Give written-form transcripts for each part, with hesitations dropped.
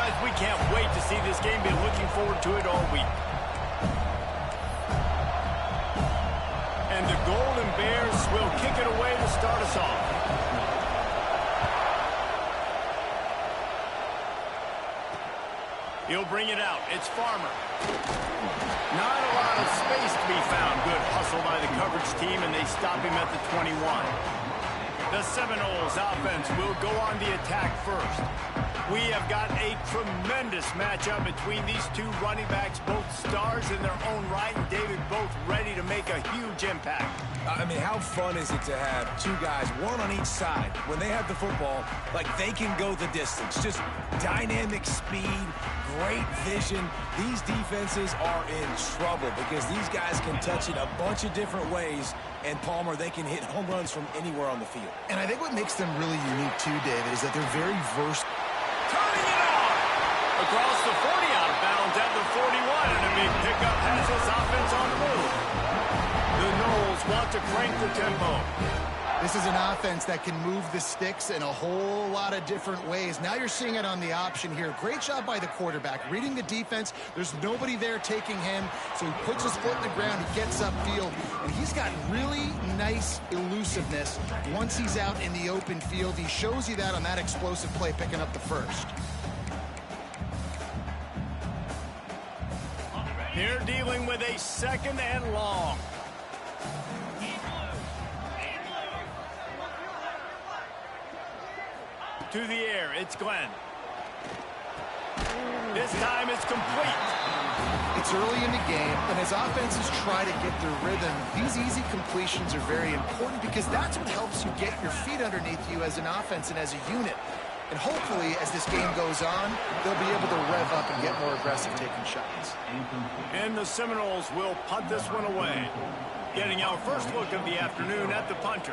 Guys, we can't wait to see this game. Been looking forward to it all week. And the Golden Bears will kick it away to start us off. He'll bring it out. It's Farmer. Not a lot of space to be found. Good hustle by the coverage team, and they stop him at the 21. The Seminoles offense will go on the attack first. We have got a tremendous matchup between these two running backs, both stars in their own right, and David, both ready to make a huge impact. I mean, how fun is it to have two guys, one on each side, when they have the football, like they can go the distance. Just dynamic speed, great vision. These defenses are in trouble because these guys can touch it a bunch of different ways, and Palmer, they can hit home runs from anywhere on the field. And I think what makes them really unique too, David, is that they're very versatile. Turning it on! Across the 40, out of bounds at the 41, and a big pickup has this offense on the move. The Noles want to crank the tempo. This is an offense that can move the sticks in a whole lot of different ways. Now you're seeing it on the option here. Great job by the quarterback. Reading the defense, there's nobody there taking him, so he puts his foot in the ground, he gets upfield, and he's got really nice elusiveness once he's out in the open field. He shows you that on that explosive play, picking up the first. They're dealing with a second and long. To the air, it's Glenn. This time it's complete. It's early in the game, and as offenses try to get their rhythm, these easy completions are very important because that's what helps you get your feet underneath you as an offense and as a unit. And hopefully, as this game goes on, they'll be able to rev up and get more aggressive taking shots. And the Seminoles will punt this one away. Getting our first look of the afternoon at the punter.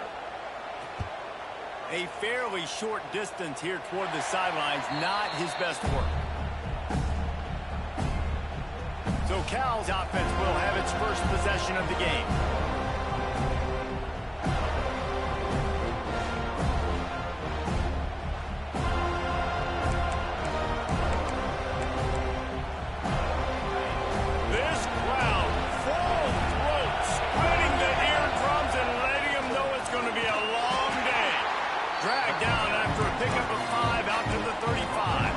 A fairly short distance here toward the sidelines, not his best work. So Cal's offense will have its first possession of the game. This crowd, full throat, spreading the eardrums and letting them know it's going to be a long day. Dragged down after a pickup of 5 out to the 35.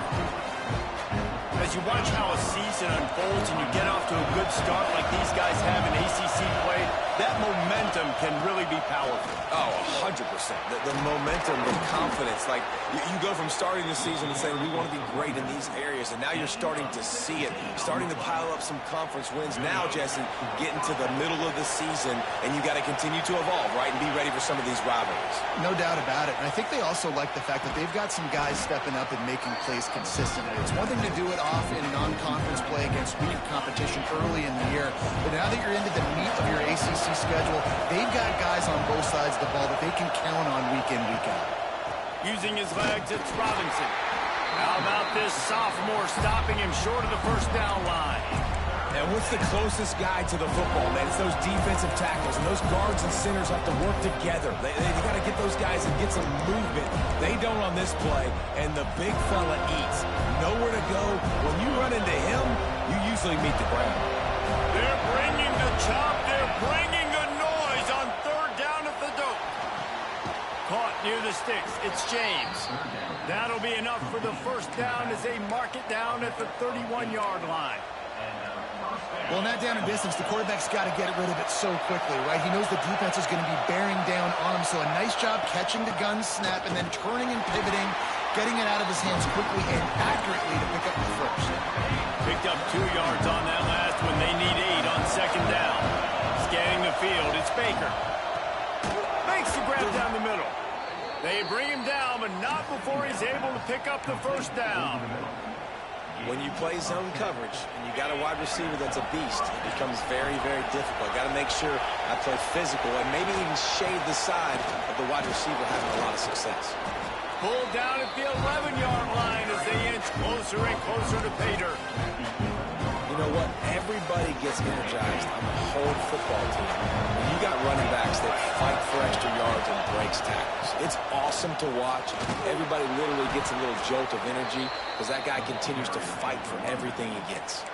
As you watch how a season unfolds and you get off to a good start like these guys have in ACC play, that momentum can really be powerful. Oh, 100%. The momentum, the confidence. Like, you go from starting the season and saying, we want to be great in these areas, and now you're starting to see it, starting to pile up some conference wins. Now, Jesse, getting to the middle of the season, and you got to continue to evolve, right, and be ready for some of these rivalries. No doubt about it. And I think they also like the fact that they've got some guys stepping up and making plays consistently. It's one thing to do it off in non-conference play against weak competition early in the year, but now that you're into the meat of your ACC schedule, they've got guys on both sides of the ball that they can count on week in, week out. Using his legs, it's Robinson. How about this sophomore stopping him short of the first down line? And what's the closest guy to the football, man? It's those defensive tackles, and those guards and centers have to work together. They got to get those guys and get some movement. They don't on this play, and the big fella eats. Nowhere to go. When you run into him, you usually meet the ground. They're bringing the chop. They're bringing the noise on third down at the dope. Caught near the sticks. It's James. That'll be enough for the first down as they mark it down at the 31-yard line. Well, in that down and distance, the quarterback's got to get rid of it so quickly, right? He knows the defense is going to be bearing down on him, so a nice job catching the gun snap and then turning and pivoting, getting it out of his hands quickly and accurately to pick up the first. Picked up 2 yards on that last one. They need 8 on second down. Scanning the field, it's Baker. Makes the grab down the middle. They bring him down, but not before he's able to pick up the first down. When you play zone coverage and you got a wide receiver that's a beast, it becomes very, very difficult. Got to make sure I play physical and maybe even shade the side of the wide receiver having a lot of success. Pulled down at the 11-yard line as they inch closer and closer to pay dirt. You know what? Everybody gets energized on the whole football team when you got running backs that fight for extra yards and breaks tackles. It's awesome to watch. Everybody literally gets a little jolt of energy because that guy continues to fight for everything he gets.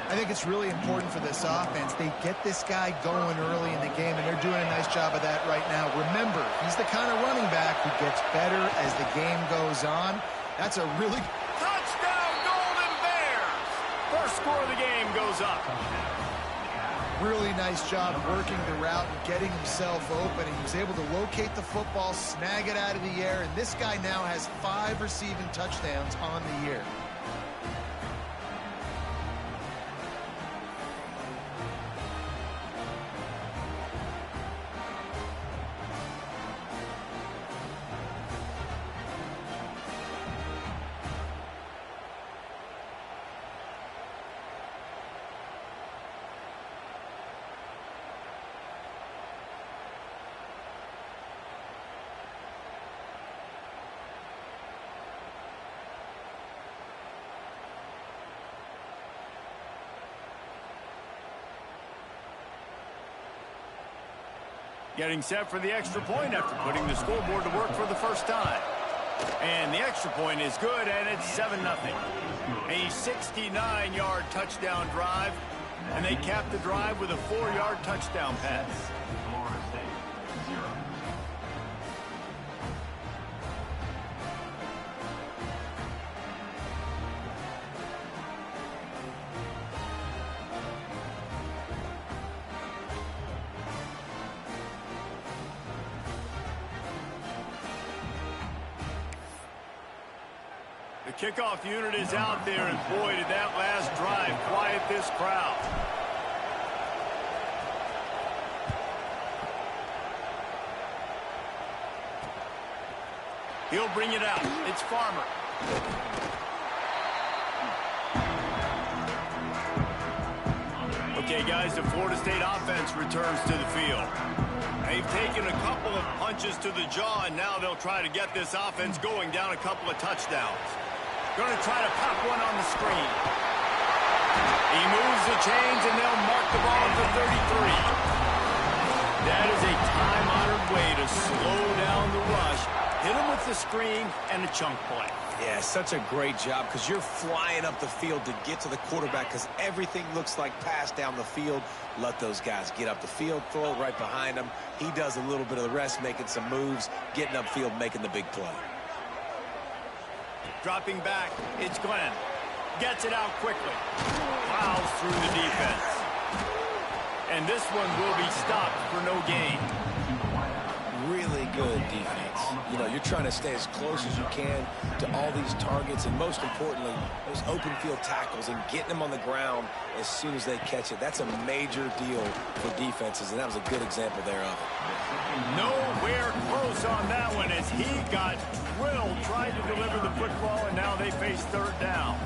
I think it's really important for this offense. They get this guy going early in the game, and they're doing a nice job of that right now. Remember, he's the kind of running back who gets better as the game goes on. That's a really... Touchdown, Golden Bears! First score of the game goes up. Really nice job working the route and getting himself open. And he was able to locate the football, snag it out of the air, and this guy now has 5 receiving touchdowns on the year. Getting set for the extra point after putting the scoreboard to work for the first time. And the extra point is good, and it's 7-0. A 69-yard touchdown drive, and they cap the drive with a 4-yard touchdown pass. The kickoff unit is out there, and boy, did that last drive quiet this crowd. He'll bring it out. It's Farmer. Okay, guys, the Florida State offense returns to the field. They've taken a couple of punches to the jaw, and now they'll try to get this offense going down a couple of touchdowns. Going to try to pop one on the screen. He moves the chains, and they'll mark the ball at the 33. That is a time-honored way to slow down the rush. Hit him with the screen and a chunk play. Yeah, such a great job because you're flying up the field to get to the quarterback because everything looks like pass down the field. Let those guys get up the field, throw it right behind him. He does a little bit of the rest, making some moves, getting upfield, making the big play. Dropping back, it's Glenn. Gets it out quickly. Plows through the defense. And this one will be stopped for no gain. Really good defense. You know, you're trying to stay as close as you can to all these targets, and most importantly, those open field tackles and getting them on the ground as soon as they catch it. That's a major deal for defenses, and that was a good example there of it. Nowhere close on that one as he got drilled, tried to deliver the football, and now they face third down.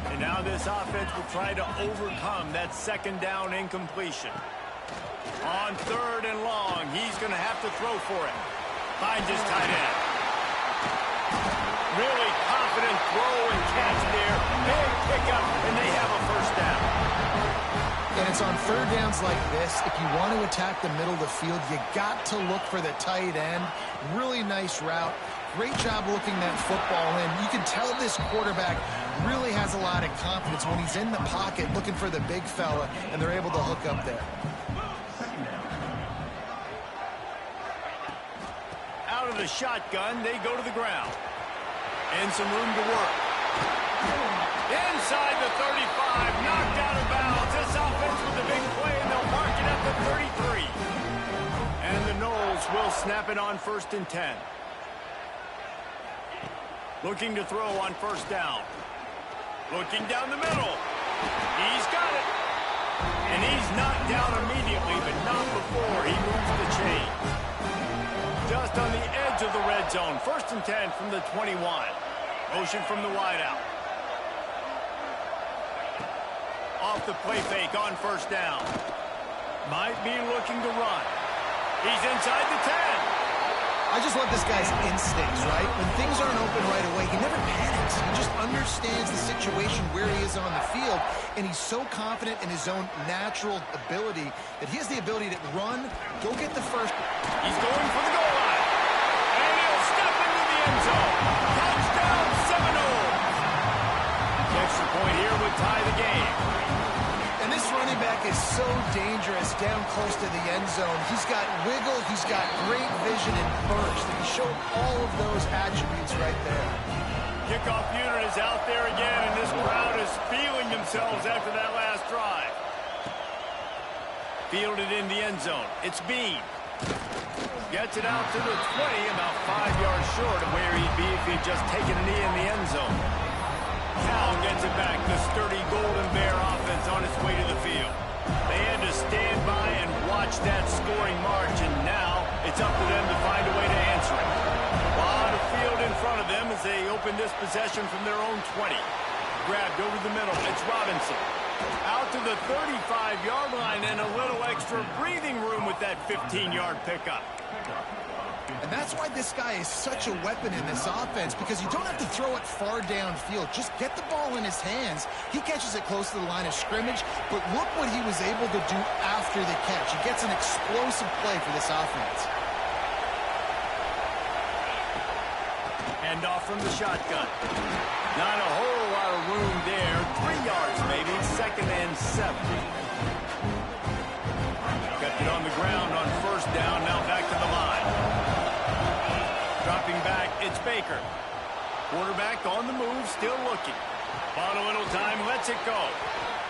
And now this offense will try to overcome that second down incompletion. On third and long, he's going to have to throw for it. Finds his tight end. Really confident throw and catch there. Big pickup, and they have a first down. And it's on third downs like this. If you want to attack the middle of the field, you got to look for the tight end. Really nice route. Great job looking that football in. You can tell this quarterback really has a lot of confidence when he's in the pocket looking for the big fella, and they're able to hook up there. Out of the shotgun, they go to the ground. And some room to work. Inside the 35, knocked out of bounds. This offense with a big play, and they'll mark it at the 33. And the Noles will snap it on 1st and 10. Looking to throw on first down. Looking down the middle. He's got it. And he's knocked down immediately, but not before he moves the chains. Just on the edge of the red zone. 1st and 10 from the 21. Motion from the wideout. Off the play fake on first down. Might be looking to run. He's inside the 10. I just love this guy's instincts, right? When things aren't open right away, he never panics. He just understands the situation where he is on the field, and he's so confident in his own natural ability that he has the ability to run, go get the first. He's going for the goal line. And he'll step into the end zone. Touchdown, Seminoles. The extra point here would tie the game. And this running back is so dangerous down close to the end zone. He's got wiggle, he's got great vision and burst. And he showed all of those attributes right there. Kickoff unit is out there again, and this crowd is feeling themselves after that last drive. Fielded in the end zone. It's Bean. Gets it out to the 20, about 5 yards short of where he'd be if he'd just taken a knee in the end zone. Cal gets it back. The sturdy Golden Bear offense on its way to the field. They had to stand by and watch that scoring march, and now it's up to them to find a way to answer it. A lot of field in front of them as they open this possession from their own 20. Grabbed over the middle. It's Robinson. Out to the 35-yard line, and a little extra breathing room with that 15-yard pickup. And that's why this guy is such a weapon in this offense, because you don't have to throw it far downfield. Just get the ball in his hands. He catches it close to the line of scrimmage, but look what he was able to do after the catch. He gets an explosive play for this offense. Hand off from the shotgun. Not a whole lot of room there. 3 yards maybe, 2nd and 7. Kept it on the ground on first down, now back to the line. Dropping back, it's Baker. Quarterback on the move, still looking. Bought a little time, lets it go.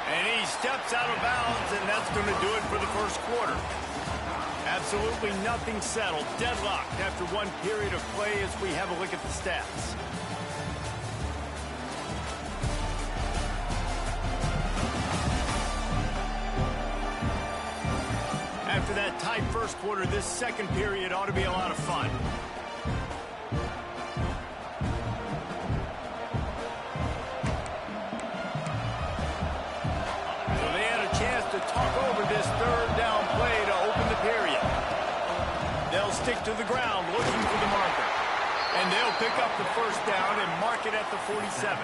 And he steps out of bounds, and that's going to do it for the first quarter. Absolutely nothing settled. Deadlocked after one period of play as we have a look at the stats. After that tight first quarter, this second period ought to be a lot of fun. So they had a chance to talk over this third down play to open the period. They'll stick to the ground looking for the marker. And they'll pick up the first down and mark it at the 47.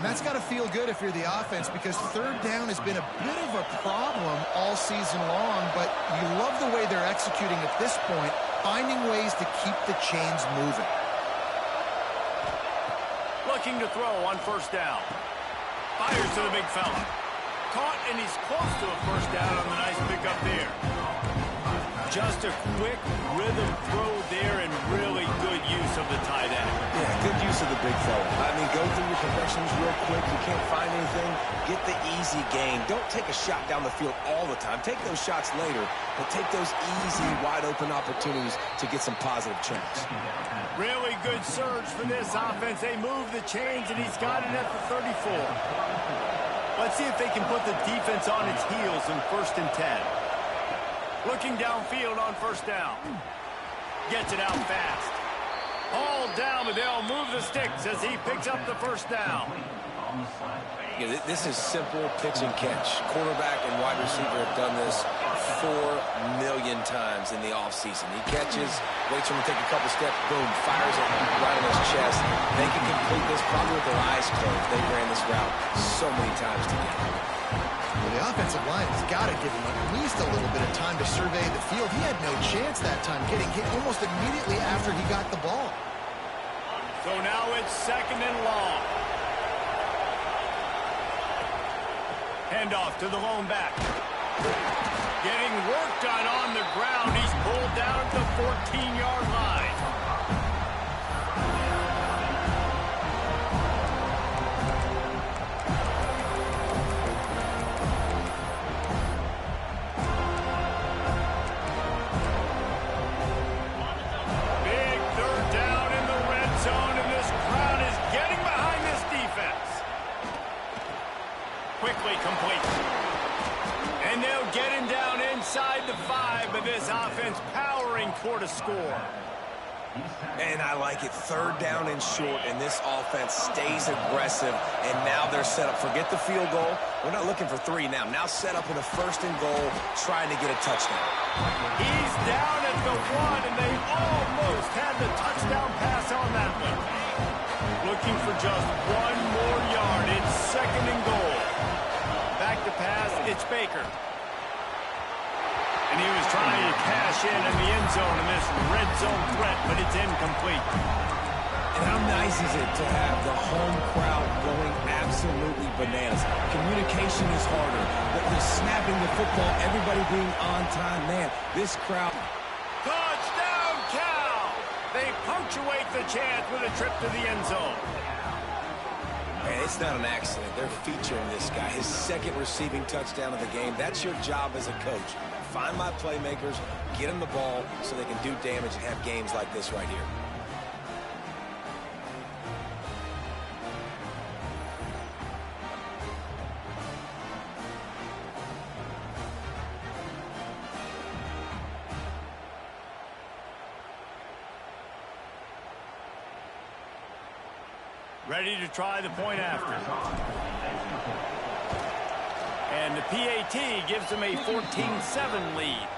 And that's got to feel good if you're the offense, because third down has been a bit of a problem all season long, but you love the way they're executing at this point, finding ways to keep the chains moving. Looking to throw on first down. Fires to the big fella. Caught, and he's close to a first down on the nice pickup there. Just a quick rhythm throw there, and really good use of the tight end. Yeah, good use of the big fella. I mean, go through your progressions real quick. You can't find anything, get the easy gain. Don't take a shot down the field all the time. Take those shots later, but take those easy, wide-open opportunities to get some positive chunks. Really good surge for this offense. They move the chains, and he's got it at the 34. Let's see if they can put the defense on its heels in 1st and 10. Looking downfield on first down. Gets it out fast. Hauled down, but they'll move the sticks as he picks up the first down. Yeah, this is simple pitch and catch. Quarterback and wide receiver have done this 4 million times in the offseason. He catches, waits for him to take a couple steps, boom, fires it right in his chest. They can complete this probably with their eyes closed. They ran this route so many times together. Well, the offensive line has got to give him at least a little bit of time to survey the field. He had no chance that time, getting hit almost immediately after he got the ball. So now it's 2nd and long. Handoff to the lone back. Getting work done on the ground. He's pulled down at the 14-yard line. Big third down in the red zone, and this crowd is getting behind this defense. Quickly complete. And they'll get him down inside the 5, but this offense powering toward a score. And I like it. 3rd down and short, and this offense stays aggressive, and now they're set up. Forget the field goal. We're not looking for 3 now. Now set up with a 1st and goal, trying to get a touchdown. He's down at the 1, and they almost had the touchdown pass on that one. Looking for just 1 more yard. It's 2nd and goal. Back to pass, it's Baker. And he was trying to cash in the end zone in this red zone threat, but it's incomplete. And how nice is it to have the home crowd going absolutely bananas? Communication is harder. The snapping the football, everybody being on time. Man, this crowd. Touchdown, Cal! They punctuate the chance with a trip to the end zone. Man, it's not an accident. They're featuring this guy. His 2nd receiving touchdown of the game. That's your job as a coach. Find my playmakers, get them the ball so they can do damage and have games like this right here. Ready to try the point after. And the PAT gives them a 14-7 lead.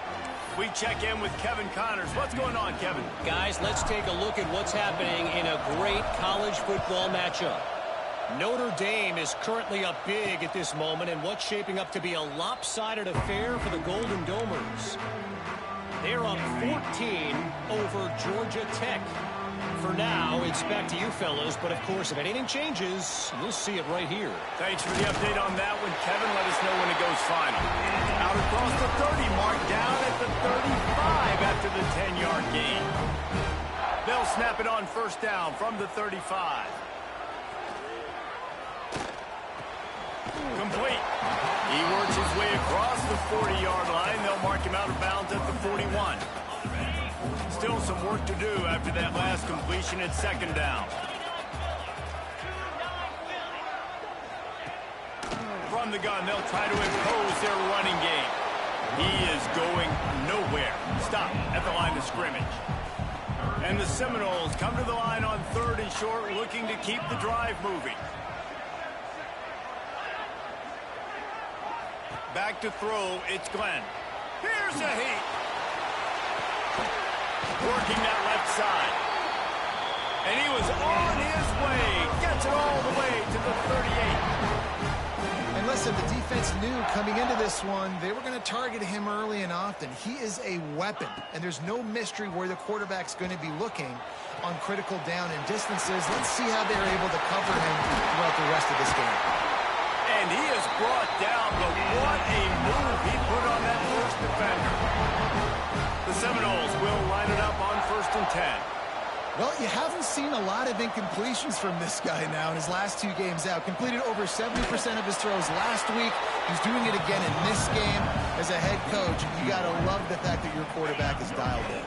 We check in with Kevin Connors. What's going on, Kevin? Guys, let's take a look at what's happening in a great college football matchup. Notre Dame is currently up big at this moment in what's shaping up to be a lopsided affair for the Golden Domers. They're up 14 over Georgia Tech. For now, it's back to you fellas, but of course, if anything changes, you'll see it right here. Thanks for the update on that one, Kevin. Let us know when it goes final. Out across the 30 mark, down at the 35 after the 10-yard gain. They'll snap it on 1st down from the 35. Complete. He works his way across the 40-yard line. They'll mark him out of bounds at the 41. Still some work to do after that last completion at 2nd down. From the gun, they'll try to impose their running game. He is going nowhere. Stop at the line of scrimmage. And the Seminoles come to the line on 3rd and short, looking to keep the drive moving. Back to throw, it's Glenn. Here's a heat. Working that left side. And he was on his way. Gets it all the way to the 38. And listen, the defense knew coming into this one, they were going to target him early and often. He is a weapon, and there's no mystery where the quarterback's going to be looking on critical down and distances. Let's see how they're able to cover him throughout the rest of this game. And he is brought down, but what a move he put on that first defender. The Seminoles will line it up on 1st and 10. Well, you haven't seen a lot of incompletions from this guy now in his last 2 games out. Completed over 70% of his throws last week. He's doing it again in this game as a head coach. You got to love the fact that your quarterback is dialed in.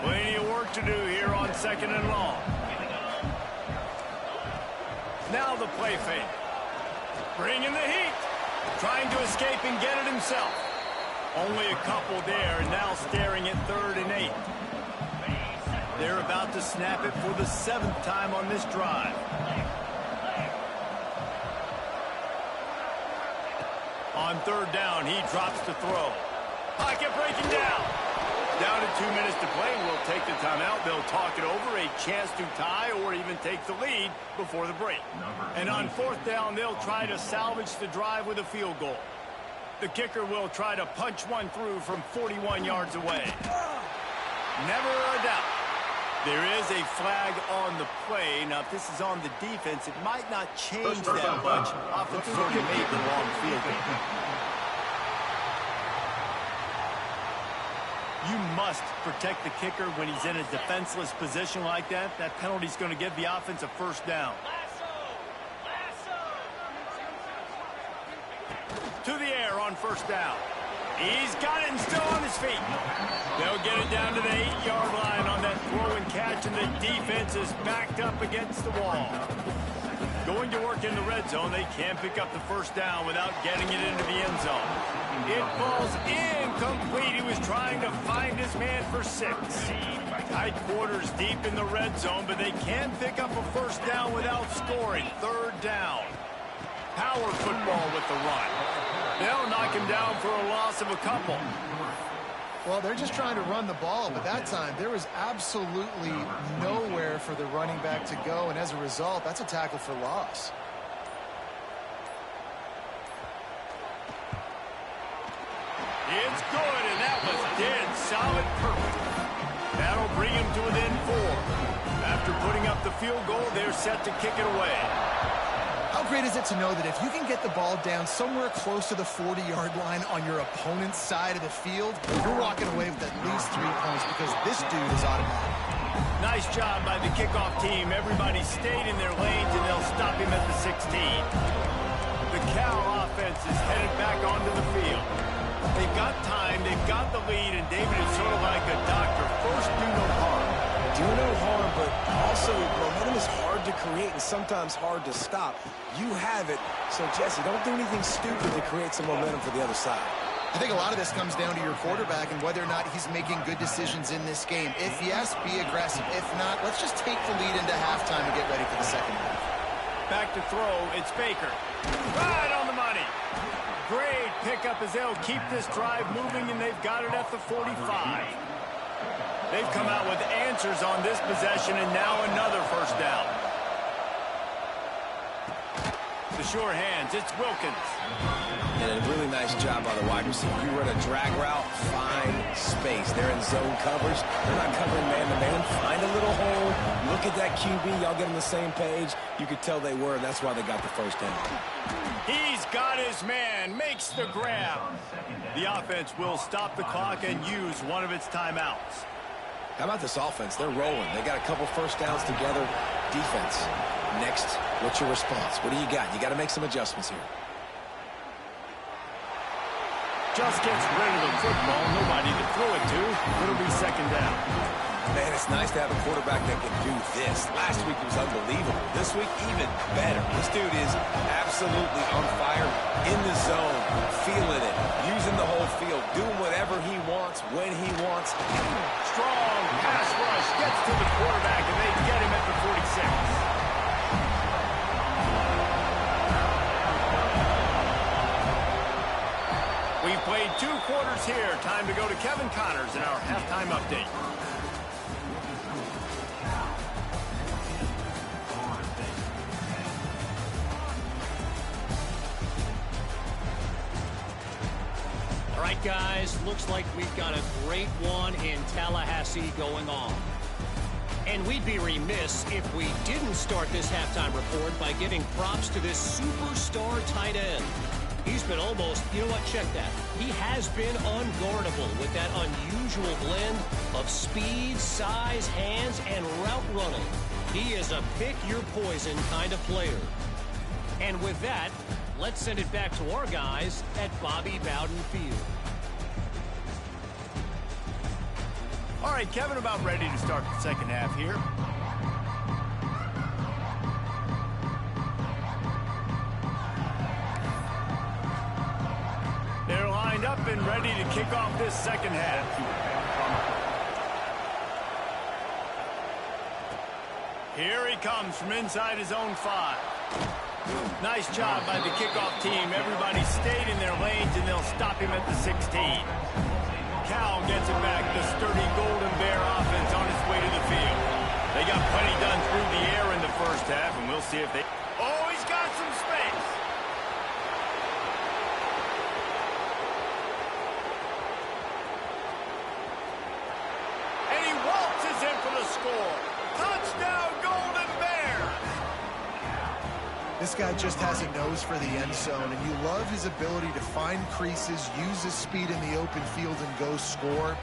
Plenty of work to do here on 2nd and long. Now the play fake. Bringing the heat. Trying to escape and get it himself. Only a couple there, and now staring at 3rd and 8. They're about to snap it for the 7th time on this drive. On 3rd down, he drops to throw. Pocket breaking down. Down to 2 minutes to play, and we'll take the timeout. They'll talk it over, a chance to tie or even take the lead before the break. And on 4th down, they'll try to salvage the drive with a field goal. The kicker will try to punch one through from 41 yards away. Never a doubt. There is a flag on the play. Now, if this is on the defense, it might not change that much. Offensive already made the long field goal. You must protect the kicker when he's in a defenseless position like that. That penalty is going to give the offense a 1st down. To the air on 1st down. He's got it and still on his feet. They'll get it down to the 8-yard line on that throw and catch, and the defense is backed up against the wall. Going to work in the red zone. They can't pick up the first down without getting it into the end zone. It falls incomplete. He was trying to find his man for 6. Tight quarters deep in the red zone, but they can't pick up a first down without scoring. 3rd down. Power football with the run. They'll knock him down for a loss of a couple. Well, they're just trying to run the ball, but that time there was absolutely nowhere for the running back to go, and as a result, that's a tackle for loss. It's good, and that was dead solid perfect. That'll bring him to within 4. After putting up the field goal, they're set to kick it away. How great is it to know that if you can get the ball down somewhere close to the 40-yard line on your opponent's side of the field, you're walking away with at least 3 points because this dude is automatic. Nice job by the kickoff team. Everybody stayed in their lanes, and they'll stop him at the 16. The Cal offense is headed back onto the field. They've got time, they've got the lead, and David is sort of like a doctor. First, do no harm. Do no harm, but also momentum is hard to create and sometimes hard to stop. You have it, so Jesse, don't do anything stupid to create some momentum for the other side. I think a lot of this comes down to your quarterback and whether or not he's making good decisions in this game. If yes, be aggressive. If not, let's just take the lead into halftime and get ready for the second half. Back to throw, it's Baker. Right on the money. Great pickup as they'll keep this drive moving, and they've got it at the 45. They've come out with answers on this possession, and now another first down. The sure hands, it's Wilkins. And a really nice job by the wide receiver. You run a drag route, find space. They're in zone coverage. They're not covering man-to-man. Find a little hole. Look at that QB. Y'all get on the same page. You could tell they were, and that's why they got the first down. He's got his man, makes the grab. The offense will stop the clock and use one of its timeouts. How about this offense? They're rolling. They got a couple first downs together. Defense. Next, what's your response? What do you got? You got to make some adjustments here. Just gets rid of the football. Nobody to throw it to. It'll be second down. Man, it's nice to have a quarterback that can do this. Last week it was unbelievable. This week, even better. This dude is absolutely on fire, in the zone, feeling it, using the whole field, doing whatever he wants, when he wants. Strong pass rush gets to the quarterback, and they get him at the 46. We've played 2 quarters here. Time to go to Kevin Connors in our halftime update. All right, guys, looks like we've got a great one in Tallahassee going on. And we'd be remiss if we didn't start this halftime report by giving props to this superstar tight end. He's been almost, you know what, check that. He has been unguardable with that unusual blend of speed, size, hands, and route running. He is a pick-your-poison kind of player. And with that, let's send it back to our guys at Bobby Bowden Field. All right, Kevin, about ready to start the second half here. They're lined up and ready to kick off this second half. Here he comes from inside his own 5. Nice job by the kickoff team. Everybody stayed in their lanes, and they'll stop him at the 16. Cal gets it back. The sturdy Golden Bear offense on its way to the field. They got plenty done through the air in the first half, and we'll see if they... Oh, he's got some space. And he waltzes in for the score. Touchdown, Golden Bears. This guy just has a nose for the end zone, and you love his ability to find creases, use his speed in the open field, and go score.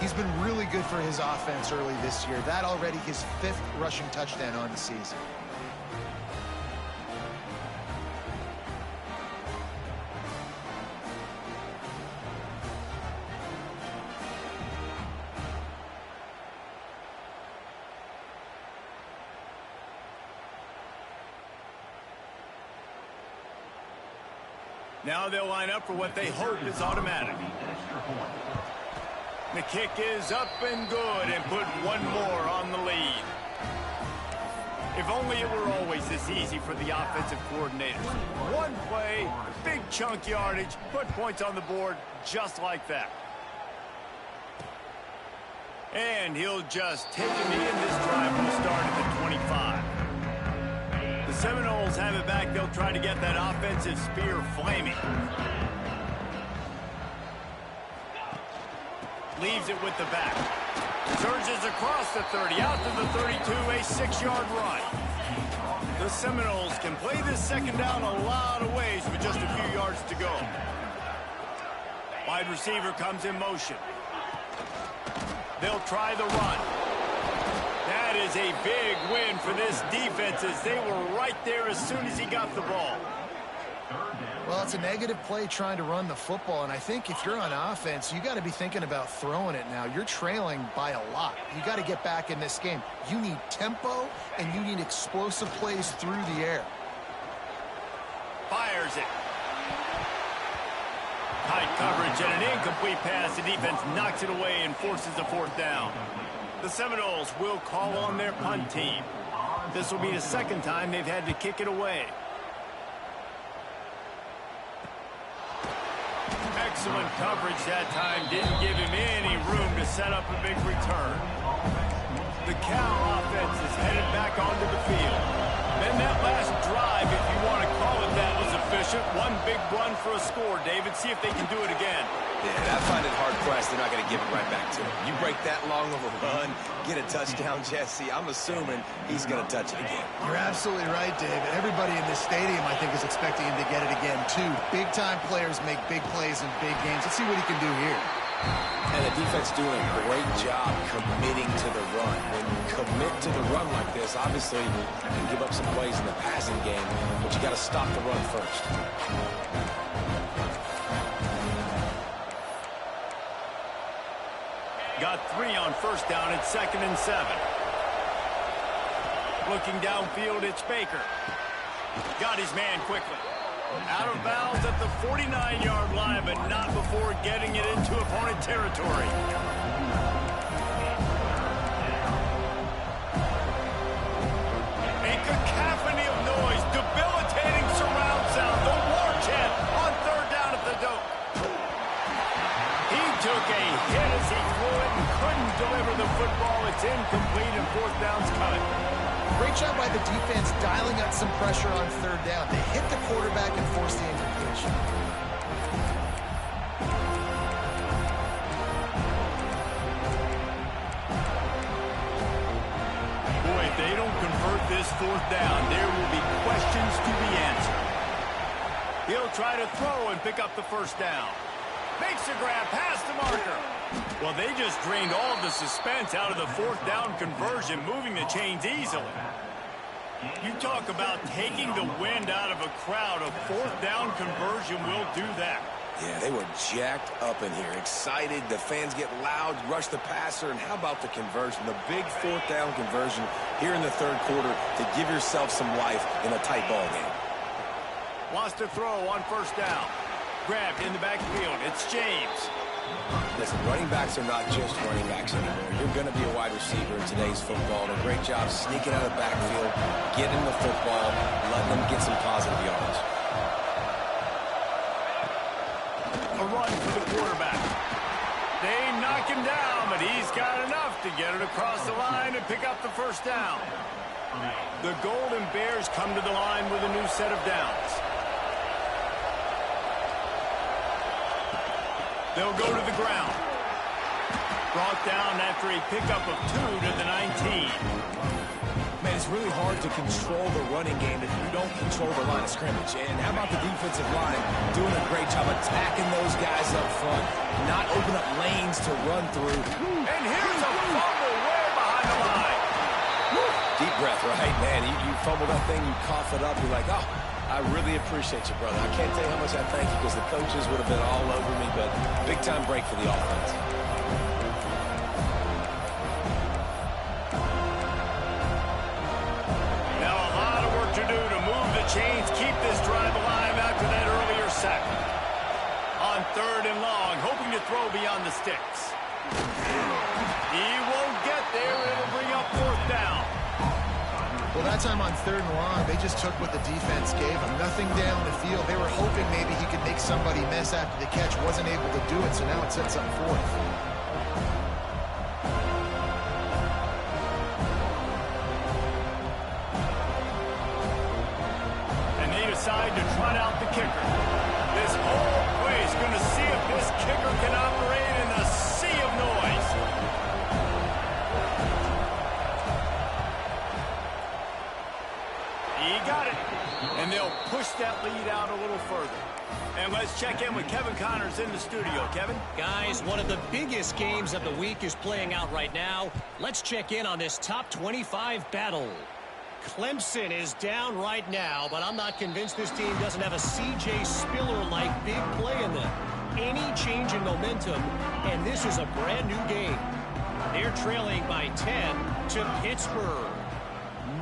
He's been really good for his offense early this year. That already his 5th rushing touchdown on the season. Now they'll line up for what they hope is automatic. The kick is up and good, and put one more on the lead. If only it were always this easy for the offensive coordinators. One play, big chunk yardage, put points on the board just like that. And he'll just take a knee, and this drive will start at the 25. The Seminoles have it back. They'll try to get that offensive spear flaming. Leaves it with the back. Surges across the 30, out to the 32, a 6-yard run. The Seminoles can play this second down a lot of ways with just a few yards to go. Wide receiver comes in motion. They'll try the run. That is a big win for this defense, as they were right there as soon as he got the ball. Well, it's a negative play trying to run the football, and I think if you're on offense, you got to be thinking about throwing it now. You're trailing by a lot. You got to get back in this game. You need tempo, and you need explosive plays through the air. Fires it. Tight coverage and an incomplete pass. The defense knocks it away and forces a fourth down. The Seminoles will call on their punt team. This will be the second time they've had to kick it away. Excellent coverage that time. Didn't give him any room to set up a big return. The Cal offense is headed back onto the field. And that last drive, if you want to call it that, was efficient. One big run for a score. David, see if they can do it again. Yeah, I find it hard-pressed. They're not going to give it right back to him. You break that long of a run, get a touchdown, Jesse, I'm assuming he's going to touch it again. You're absolutely right, David. Everybody in this stadium, I think, is expecting him to get it again, too. Big-time players make big plays in big games. Let's see what he can do here. And the defense doing a great job committing to the run. When you commit to the run like this, obviously you can give up some plays in the passing game, but you got to stop the run first. Got 3 on first down at 2nd and 7. Looking downfield, it's Baker. Got his man quickly. Out of bounds at the 49-yard line, but not before getting it into opponent territory. A cacophony of noise, debilitating surround sound. The war chant on 3rd down at the Doak. He took a hit as he threw it and couldn't deliver the football. It's incomplete, and 4th down's coming. Great job by the defense dialing up some pressure on 3rd down. They hit the quarterback and forced the incompletion. Boy, if they don't convert this 4th down, there will be questions to be answered. He'll try to throw and pick up the 1st down. Makes a grab past the marker. Well, they just drained all the suspense out of the 4th down conversion, moving the chains easily. You talk about taking the wind out of a crowd. A 4th down conversion will do that. Yeah, they were jacked up in here, excited. The fans get loud, rush the passer, and how about the conversion? The big 4th down conversion here in the 3rd quarter to give yourself some life in a tight ball game. Wants to throw on 1st down. Grabbed in the backfield. It's James. Listen, running backs are not just running backs anymore. You're going to be a wide receiver in today's football. And a great job sneaking out of the backfield, getting the football, letting them get some positive yards. A run for the quarterback. They knock him down, but he's got enough to get it across the line and pick up the 1st down. The Golden Bears come to the line with a new set of downs. They'll go to the ground. Brought down after a pickup of 2 to the 19. Man, it's really hard to control the running game if you don't control the line of scrimmage. And how about the defensive line doing a great job attacking those guys up front, not open up lanes to run through. And here's a fumble way behind the line. Deep breath, right? Man, you fumble that thing, you cough it up, you're like, oh, I really appreciate you, brother. I can't tell you how much I thank you because the coaches would have been all over me, but big-time break for the offense. Now a lot of work to do to move the chains, keep this drive alive after that earlier second. On 3rd and long, hoping to throw beyond the sticks. He won't get there. It'll bring up 4th down. Well, that time on 3rd and long, they just took what the defense gave them. Nothing down the field. They were hoping maybe he could make somebody miss after the catch. Wasn't able to do it, so now it sets up 4th. And they decide to trot out the kicker. This whole play is going to see if this kicker can operate in the sea of noise. He got it. And they'll push that lead out a little further. And let's check in with Kevin Connors in the studio. Kevin? Guys, one of the biggest games of the week is playing out right now. Let's check in on this top 25 battle. Clemson is down right now, but I'm not convinced this team doesn't have a C.J. Spiller-like big play in them. Any change in momentum, and this is a brand new game. They're trailing by 10 to Pittsburgh.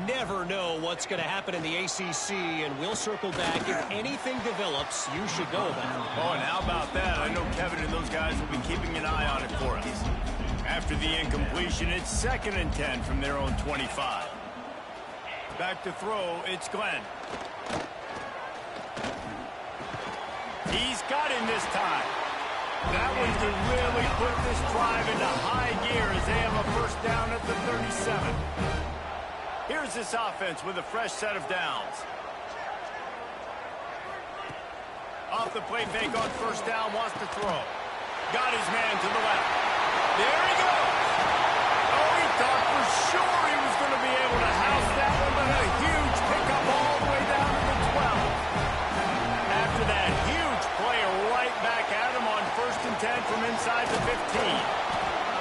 Never know what's going to happen in the ACC, and we'll circle back. If anything develops, you should know about it. Oh, and how about that? I know Kevin and those guys will be keeping an eye on it for us. After the incompletion, it's 2nd and 10 from their own 25. Back to throw, it's Glenn. He's got him this time. That one to really put this drive into high gear as they have a 1st down at the 37. Here's this offense with a fresh set of downs. Off the play fake on 1st down, wants to throw. Got his man to the left. There he goes. Oh, he thought for sure he was going to be able to house that one, but a huge pickup all the way down to the 12. After that huge play, right back at him on 1st and 10 from inside the 15.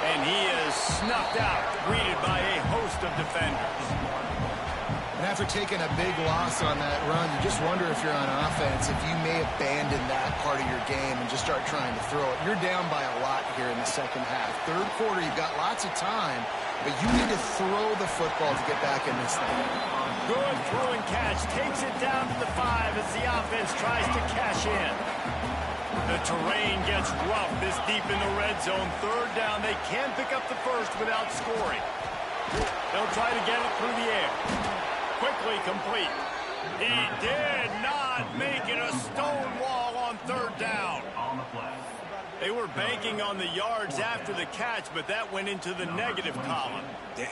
And he is snuffed out, greeted by a host of defenders. And after taking a big loss on that run, you just wonder if you're on offense, if you may abandon that part of your game and just start trying to throw it. You're down by a lot here in the 2nd half. 3rd quarter, you've got lots of time, but you need to throw the football to get back in this thing. Good throw and catch. Takes it down to the 5 as the offense tries to cash in. The terrain gets rough this deep in the red zone. 3rd down. They can't pick up the 1st without scoring. They'll try to get it through the air. Quickly complete. He did not make it. A stone wall on 3rd down. They were banking on the yards after the catch, but that went into the negative column.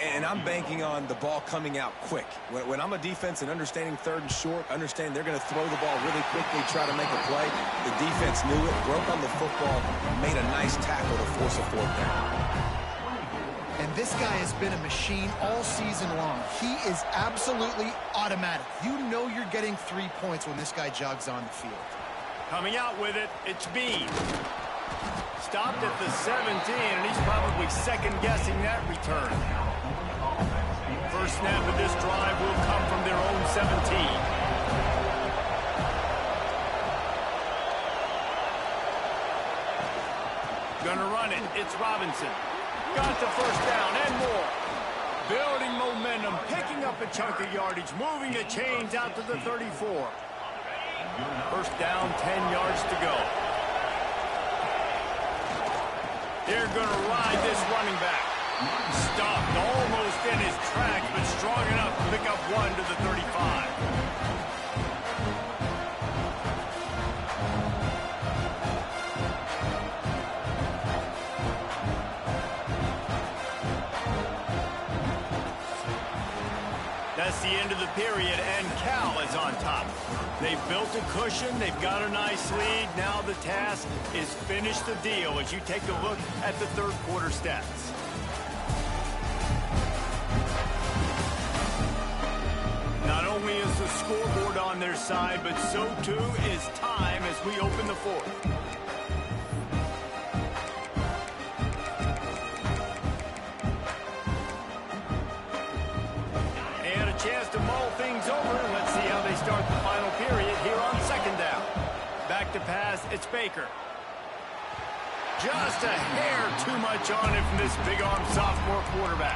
And I'm banking on the ball coming out quick. When I'm a defense and understanding 3rd and short, understand they're going to throw the ball really quickly, try to make a play. The defense knew it, broke on the football, made a nice tackle to force a 4th down. And this guy has been a machine all season long. He is absolutely automatic. You know you're getting 3 points when this guy jogs on the field. Coming out with it, it's Bean. Stopped at the 17, and he's probably second-guessing that return. First snap of this drive will come from their own 17. Gonna run it. It's Robinson. Got the 1st down and more. Building momentum, picking up a chunk of yardage, moving the chains out to the 34. 1st down, 10 yards to go. They're going to ride this running back. Stopped almost in his tracks, but strong enough to pick up 1 to the 35. That's the end of the period, and Cal is on top. They've built a cushion. They've got a nice lead. Now the task is finish the deal as you take a look at the 3rd quarter stats. Not only is the scoreboard on their side, but so too is time as we open the 4th. Chance to mull things over. Let's see how they start the final period here on 2nd down. Back to pass, it's Baker. Just a hair too much on it from this big-arm sophomore quarterback.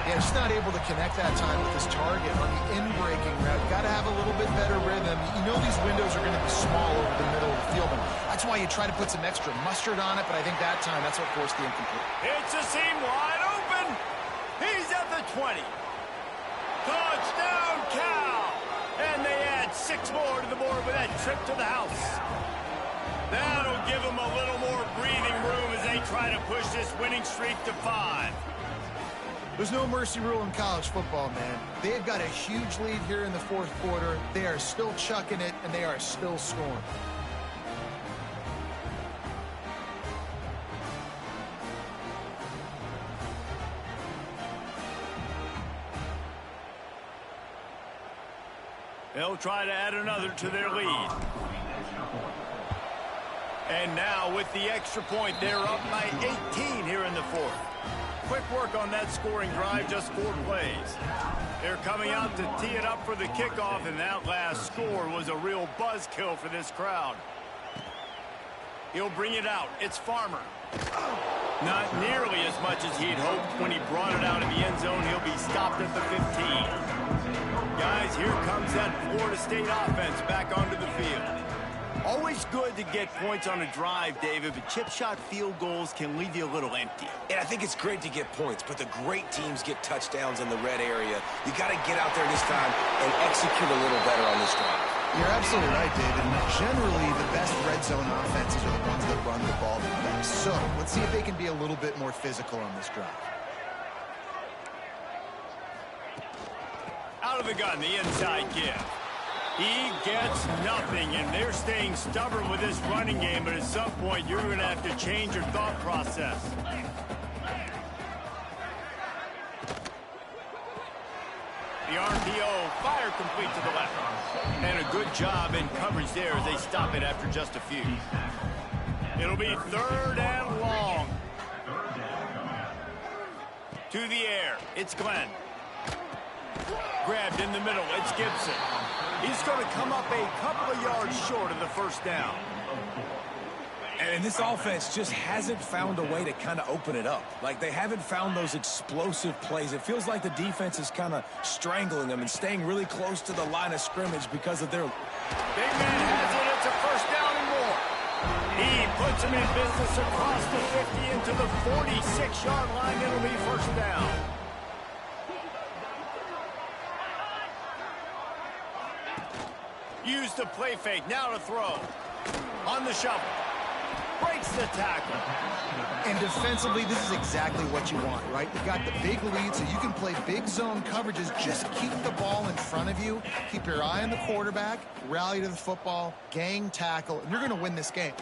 Yeah, just not able to connect that time with his target on the in-breaking route. Got to have a little bit better rhythm. You know these win windows are going to be small over the middle of the field. And that's why you try to put some extra mustard on it, but I think that time that's what forced the incomplete. It's a seam wide open. He's at the 20. Touchdown, Cal. And they add 6 more to the board with that trip to the house. That'll give them a little more breathing room as they try to push this winning streak to 5. There's no mercy rule in college football, man. They've got a huge lead here in the fourth quarter. They are still chucking it, and they are still scoring. They'll try to add another to their lead. And now with the extra point, they're up by 18 here in the fourth. Quick work on that scoring drive, just 4 plays. They're coming out to tee it up for the kickoff, and that last score was a real buzzkill for this crowd. He'll bring it out. It's Farmer. Not nearly as much as he'd hoped. When he brought it out of the end zone, he'll be stopped at the 15. Guys, here comes that Florida State offense back onto the field. Always good to get points on a drive, David, but chip shot field goals can leave you a little empty. And I think it's great to get points, but the great teams get touchdowns in the red area. You got to get out there this time and execute a little better on this drive. You're absolutely right, David. Generally, the best red zone offenses are the ones that run the ball the best. So let's see if they can be a little bit more physical on this drive. Out of the gun, the inside give. He gets nothing, and they're staying stubborn with this running game, but at some point, you're going to have to change your thought process. The RPO fire complete to the left. And a good job in coverage there as they stop it after just a few. It'll be 3rd and long. To the air, it's Glenn. Grabbed in the middle, it's Gibson. He's going to come up a couple of yards short of the first down. And this offense just hasn't found a way to kind of open it up. Like, they haven't found those explosive plays. It feels like the defense is kind of strangling them and staying really close to the line of scrimmage because of their... Big man has it. It's a first down and more. He puts him in business across the 50 into the 46-yard line. It'll be first down. Use the play fake. Now to throw. On the shovel. Breaks the tackle. And defensively, this is exactly what you want, right? You've got the big lead, so you can play big zone coverages. Just keep the ball in front of you. Keep your eye on the quarterback. Rally to the football. Gang tackle. And you're going to win this game.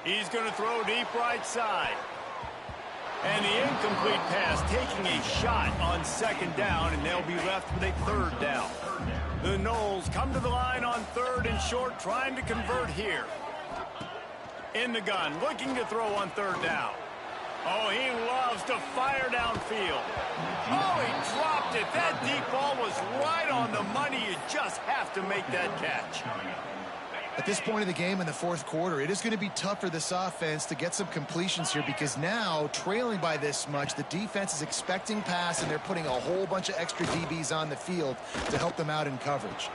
He's going to throw deep right side. And the incomplete pass taking a shot on 2nd down, and they'll be left with a 3rd down. The Noles come to the line on 3rd and short, trying to convert here. In the gun, looking to throw on 3rd down. Oh, he loves to fire downfield. Oh, he dropped it. That deep ball was right on the money. You just have to make that catch. At this point of the game in the fourth quarter, it is going to be tough for this offense to get some completions here because now, trailing by this much, the defense is expecting pass, and they're putting a whole bunch of extra DBs on the field to help them out in coverage.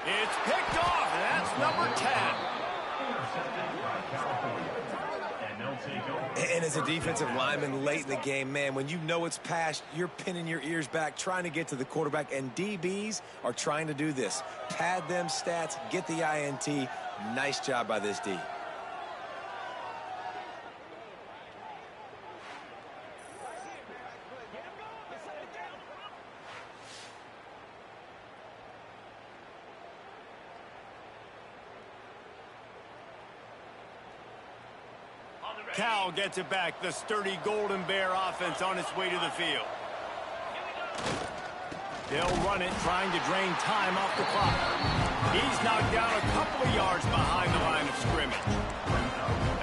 It's picked off, and that's number 10. And as a defensive lineman late in the game, man, when you know it's past, you're pinning your ears back, trying to get to the quarterback, and DBs are trying to do this. Pad them stats, get the INT. Nice job by this D. Cal gets it back. The sturdy Golden Bear offense on its way to the field. They'll run it, trying to drain time off the clock. He's knocked down a couple of yards behind the line of scrimmage.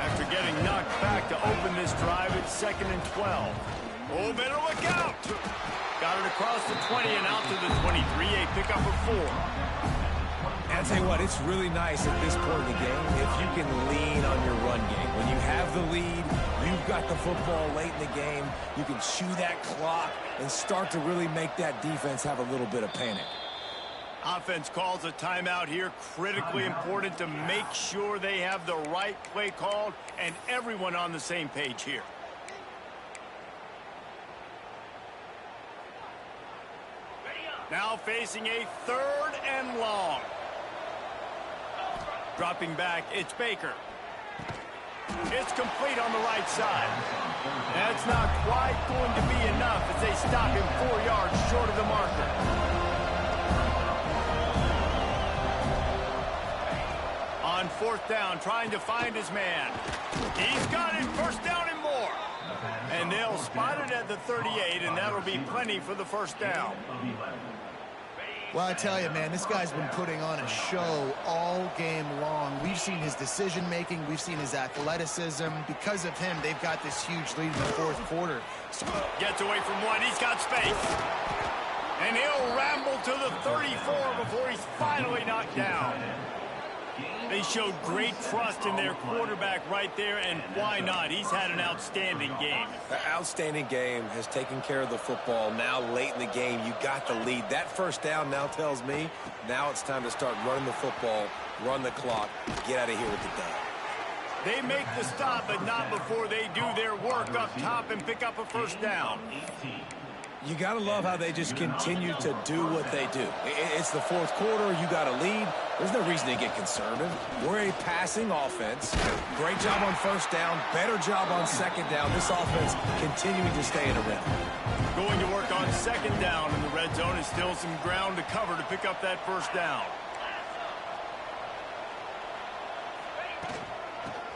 After getting knocked back to open this drive, it's 2nd and 12. Oh, better look out. Got it across the 20 and out to the 23. A pickup of 4. I'll tell you what, it's really nice at this point in the game if you can lean on your run game. When you have the lead, you've got the football late in the game, you can chew that clock and start to really make that defense have a little bit of panic. Offense calls a timeout here. Critically important to make sure they have the right play called and everyone on the same page here. Now facing a 3rd and long. Dropping back, it's Baker. It's complete on the right side. That's not quite going to be enough as they stop him 4 yards short of the marker. On 4th down, trying to find his man. He's got it, 1st down and more. And they'll spot it at the 38, and that'll be plenty for the 1st down. Well, I tell you, man, this guy's been putting on a show all game long. We've seen his decision-making. We've seen his athleticism. Because of him, they've got this huge lead in the 4th quarter. Gets away from one. He's got space. And he'll ramble to the 34 before he's finally knocked down. They showed great trust in their quarterback right there, and why not? He's had an outstanding game. The outstanding game has taken care of the football. Now late in the game, you got the lead. That 1st down now tells me now it's time to start running the football, run the clock, get out of here with the dub. They make the stop, but not before they do their work up top and pick up a 1st down. You got to love how they just continue to do what they do. It's the 4th quarter. You got a lead. There's no reason to get conservative. We're a passing offense. Great job on 1st down. Better job on 2nd down. This offense continuing to stay in a rhythm. Going to work on 2nd down in the red zone is still some ground to cover to pick up that 1st down.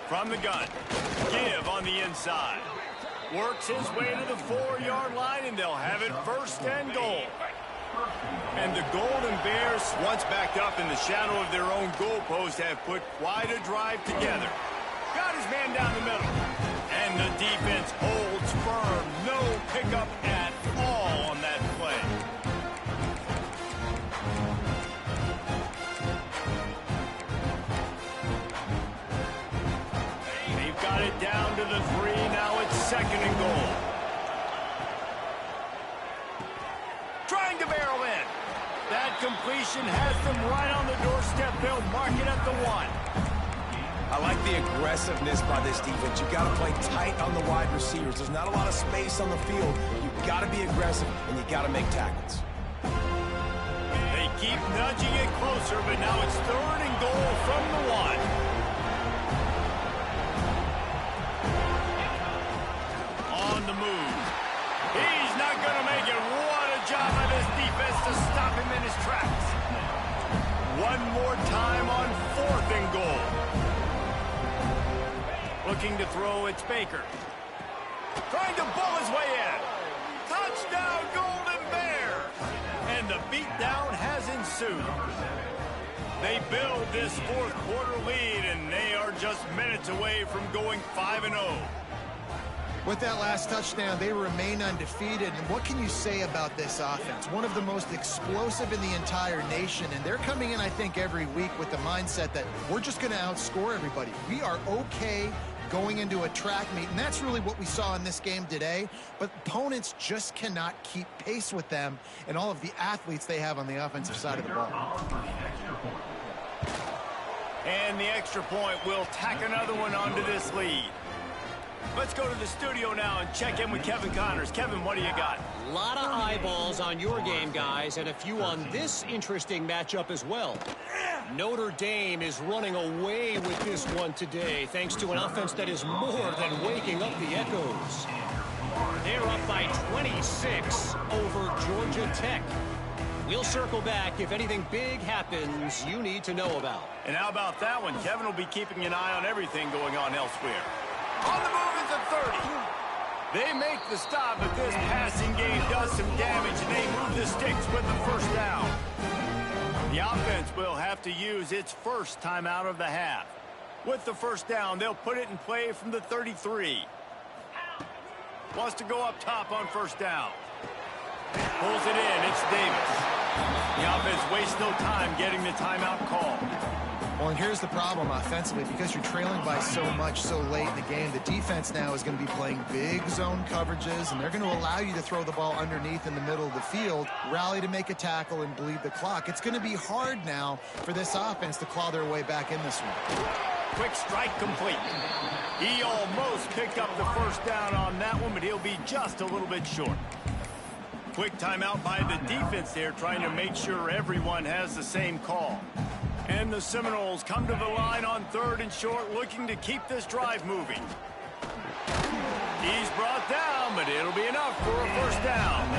From the gun. Give on the inside. Works his way to the 4-yard line, and they'll have it 1st and goal. And the Golden Bears, once backed up in the shadow of their own goalpost, have put quite a drive together. Got his man down the middle. And the defense holds firm. No pickup at all on that play. They've got it down to the 3. Now it's 2nd and goal. Trying to barrel in. That completion has them right on the doorstep. They'll mark it at the 1. I like the aggressiveness by this defense. You got to play tight on the wide receivers. There's not a lot of space on the field. You got to be aggressive, and you got to make tackles. They keep nudging it closer, but now it's 3rd and goal from the 1. On the move. He's not going to make it. What a job by this defense to stop him in his tracks. One more time on 4th and goal. Looking to throw, it's Baker. Trying to bull his way in. Touchdown, Golden Bears. And the beatdown has ensued. They build this 4th quarter lead, and they are just minutes away from going 5-0. With that last touchdown, they remain undefeated. And what can you say about this offense? One of the most explosive in the entire nation. And they're coming in, I think, every week with the mindset that we're just going to outscore everybody. We are okay going into a track meet. And that's really what we saw in this game today. But opponents just cannot keep pace with them and all of the athletes they have on the offensive side of the ball. And the extra point will tack another one onto this lead. Let's go to the studio now and check in with Kevin Connors. Kevin, what do you got? A lot of eyeballs on your game, guys, and a few on this interesting matchup as well. Notre Dame is running away with this one today, thanks to an offense that is more than waking up the echoes. They're up by 26 over Georgia Tech. We'll circle back if anything big happens you need to know about. And how about that one? Kevin will be keeping an eye on everything going on elsewhere. On the move is a 30. They make the stop, but this passing game does some damage, and they move the sticks with the 1st down. The offense will have to use its first timeout of the half. With the 1st down, they'll put it in play from the 33. Wants to go up top on 1st down. Pulls it in. It's Davis. The offense wastes no time getting the timeout call. Well, And here's the problem offensively, because you're trailing by so much so late in the game, the defense now is going to be playing big zone coverages, and they're going to allow you to throw the ball underneath in the middle of the field, rally to make a tackle, and bleed the clock. It's going to be hard now for this offense to claw their way back in this one. Quick strike complete. He almost picked up the first down on that one, but he'll be just a little bit short. Quick timeout by the defense there, trying to make sure everyone has the same call. And the Seminoles come to the line on 3rd and short, looking to keep this drive moving. He's brought down, but it'll be enough for a first down.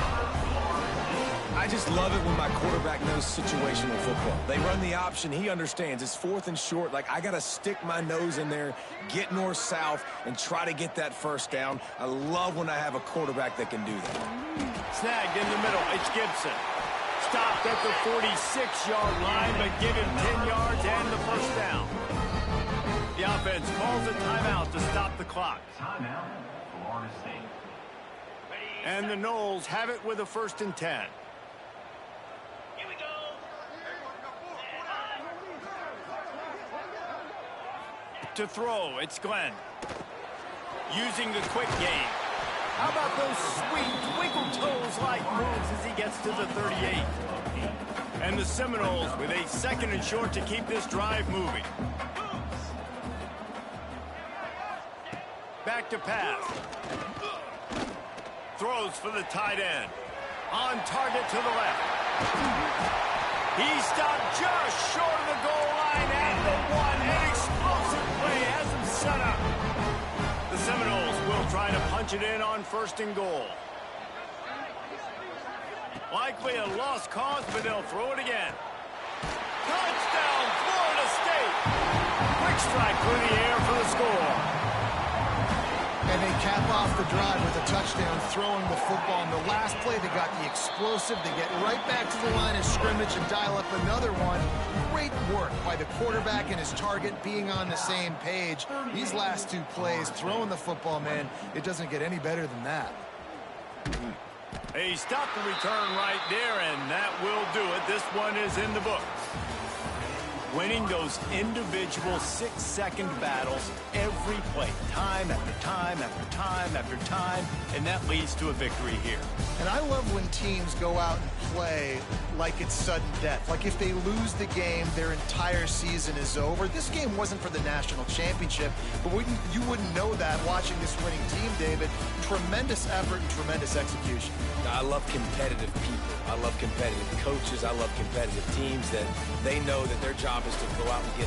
I just love it when my quarterback knows situational football. They run the option. He understands. It's 4th and short. Like, I got to stick my nose in there, get north-south, and try to get that first down. I love when I have a quarterback that can do that. Snagged in the middle. It's Gibson. Stopped at the 46-yard line, but give him 10 yards and the first down. The offense calls a timeout to stop the clock. Timeout, Florida State. And the Noles have it with a 1st and 10. Here we go. To throw, it's Glenn. Using the quick game. How about those sweet twinkle toes-like moves as he gets to the 38? And the Seminoles with a 2nd and short to keep this drive moving. Back to pass. Throws for the tight end. On target to the left. He stopped just short of the goal line at the 1. An explosive play has him set up. The Seminoles will try to punch it in on 1st and goal. Likely a lost cause, but they'll throw it again. Touchdown, Florida State. Quick strike through the air for the score. And they cap off the drive with a touchdown, throwing the football. In the last play, they got the explosive. They get right back to the line of scrimmage and dial up another one. Great work by the quarterback and his target being on the same page. These last 2 plays, throwing the football, man, it doesn't get any better than that. He stopped the return right there, and that will do it. This one is in the books. Winning those individual 6-second battles every play, time after time after time after time, and that leads to a victory here. And I love when teams go out and play like it's sudden death. Like if they lose the game, their entire season is over. This game wasn't for the national championship, but you wouldn't know that watching this winning team, David. Tremendous effort and tremendous execution. I love competitive people. I love competitive coaches. I love competitive teams that they know that their job is to go out and get